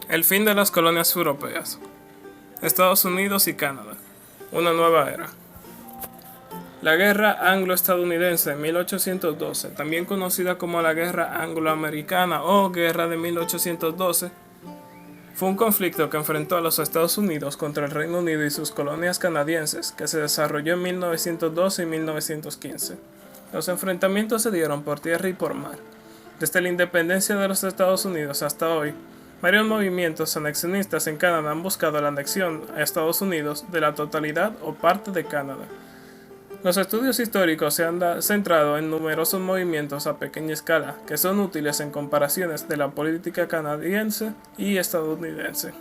El fin de las colonias europeas. Estados Unidos y Canadá. Una nueva era. La Guerra Anglo-Estadounidense de 1812, también conocida como la Guerra Anglo-Americana o Guerra de 1812, fue un conflicto que enfrentó a los Estados Unidos contra el Reino Unido y sus colonias canadienses, que se desarrolló en 1912 y 1915. Los enfrentamientos se dieron por tierra y por mar. Desde la independencia de los Estados Unidos hasta hoy, varios movimientos anexionistas en Canadá han buscado la anexión a Estados Unidos de la totalidad o parte de Canadá. Los estudios históricos se han centrado en numerosos movimientos a pequeña escala que son útiles en comparaciones de la política canadiense y estadounidense.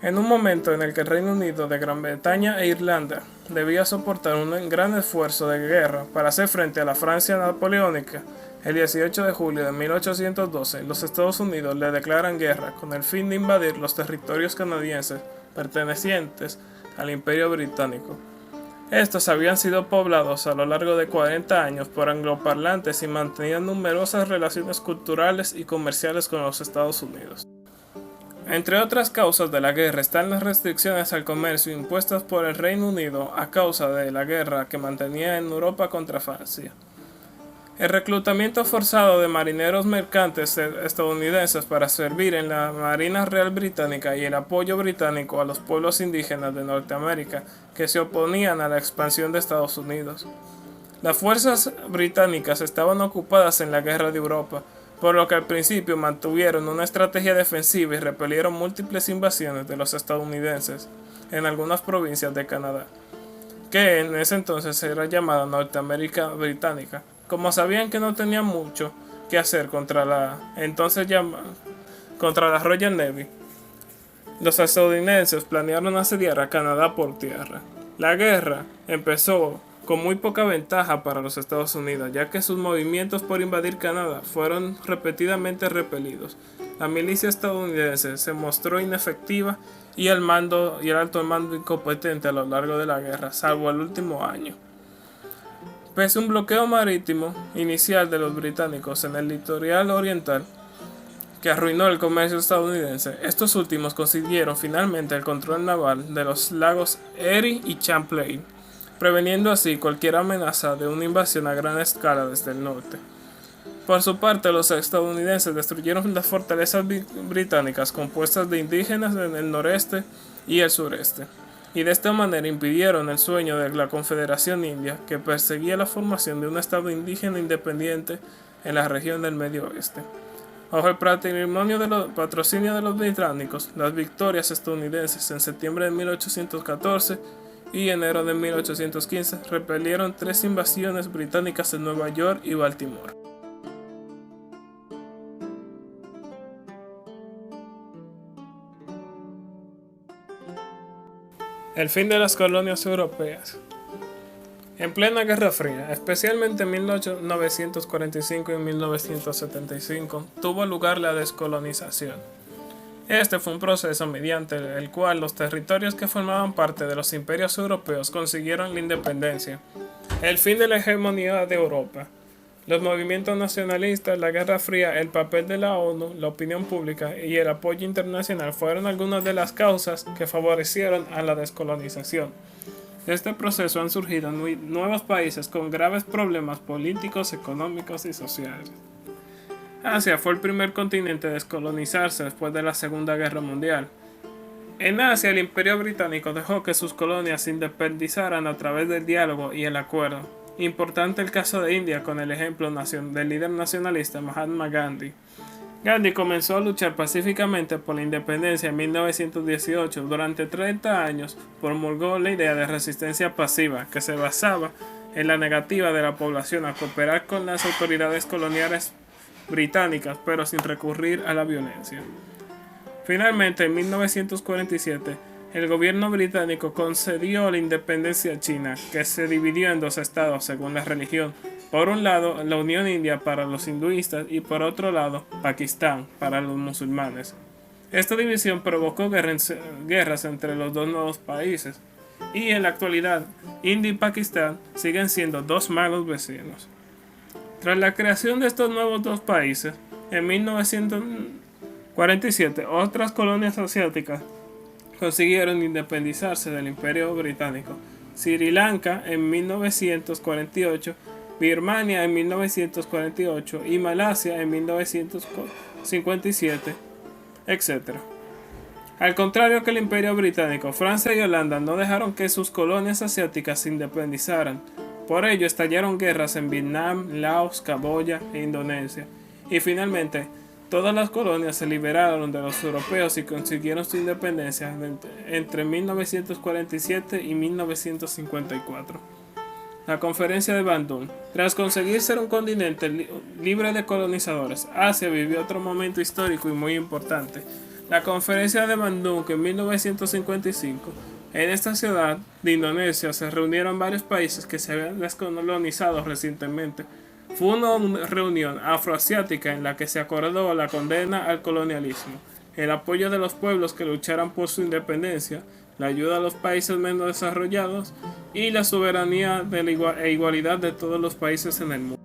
En un momento en el que el Reino Unido de Gran Bretaña e Irlanda debía soportar un gran esfuerzo de guerra para hacer frente a la Francia napoleónica, el 18 de julio de 1812 los Estados Unidos le declaran guerra con el fin de invadir los territorios canadienses pertenecientes al Imperio Británico. Estos habían sido poblados a lo largo de 40 años por angloparlantes y mantenían numerosas relaciones culturales y comerciales con los Estados Unidos. Entre otras causas de la guerra están las restricciones al comercio impuestas por el Reino Unido a causa de la guerra que mantenía en Europa contra Francia. El reclutamiento forzado de marineros mercantes estadounidenses para servir en la Marina Real Británica y el apoyo británico a los pueblos indígenas de Norteamérica que se oponían a la expansión de Estados Unidos. Las fuerzas británicas estaban ocupadas en la Guerra de Europa, por lo que al principio mantuvieron una estrategia defensiva y repelieron múltiples invasiones de los estadounidenses en algunas provincias de Canadá, que en ese entonces era llamada Norteamérica Británica. Como sabían que no tenían mucho que hacer contra la Royal Navy, los estadounidenses planearon asediar a Canadá por tierra. La guerra empezó con muy poca ventaja para los Estados Unidos, ya que sus movimientos por invadir Canadá fueron repetidamente repelidos. La milicia estadounidense se mostró inefectiva y el alto mando incompetente a lo largo de la guerra, salvo el último año. Pese a un bloqueo marítimo inicial de los británicos en el litoral oriental que arruinó el comercio estadounidense, estos últimos consiguieron finalmente el control naval de los lagos Erie y Champlain, preveniendo así cualquier amenaza de una invasión a gran escala desde el norte. Por su parte, los estadounidenses destruyeron las fortalezas británicas compuestas de indígenas en el noreste y el sureste, y de esta manera impidieron el sueño de la Confederación India, que perseguía la formación de un estado indígena independiente en la región del Medio Oeste. Bajo el patrocinio de los británicos, las victorias estadounidenses en septiembre de 1814 y enero de 1815 repelieron 3 invasiones británicas en Nueva York y Baltimore. El fin de las colonias europeas. En plena Guerra Fría, especialmente en 1945 y 1975, tuvo lugar la descolonización. Este fue un proceso mediante el cual los territorios que formaban parte de los imperios europeos consiguieron la independencia, el fin de la hegemonía de Europa. Los movimientos nacionalistas, la Guerra Fría, el papel de la ONU, la opinión pública y el apoyo internacional fueron algunas de las causas que favorecieron a la descolonización. De este proceso han surgido nuevos países con graves problemas políticos, económicos y sociales. Asia fue el primer continente a descolonizarse después de la Segunda Guerra Mundial. En Asia, el Imperio Británico dejó que sus colonias se independizaran a través del diálogo y el acuerdo. Importante el caso de India con el ejemplo del líder nacionalista Mahatma Gandhi. Gandhi comenzó a luchar pacíficamente por la independencia en 1918. Durante 30 años promulgó la idea de resistencia pasiva, que se basaba en la negativa de la población a cooperar con las autoridades coloniales británicas, pero sin recurrir a la violencia. Finalmente, en 1947, el gobierno británico concedió la independencia a China, que se dividió en 2 estados según la religión. Por un lado, la Unión India para los hinduistas y por otro lado, Pakistán para los musulmanes. Esta división provocó guerras entre los dos nuevos países, y en la actualidad, India y Pakistán siguen siendo 2 malos vecinos. Tras la creación de estos nuevos 2 países, en 47. Otras colonias asiáticas consiguieron independizarse del Imperio Británico. Sri Lanka en 1948, Birmania en 1948 y Malasia en 1957, etc. Al contrario que el Imperio Británico, Francia y Holanda no dejaron que sus colonias asiáticas se independizaran. Por ello estallaron guerras en Vietnam, Laos, Camboya e Indonesia. Y finalmente, todas las colonias se liberaron de los europeos y consiguieron su independencia entre 1947 y 1954. La Conferencia de Bandung. Tras conseguir ser un continente libre de colonizadores, Asia vivió otro momento histórico y muy importante. La Conferencia de Bandung en 1955. En esta ciudad de Indonesia se reunieron varios países que se habían descolonizado recientemente. Fue una reunión afroasiática en la que se acordó la condena al colonialismo, el apoyo de los pueblos que lucharan por su independencia, la ayuda a los países menos desarrollados y la soberanía e igualdad de todos los países en el mundo.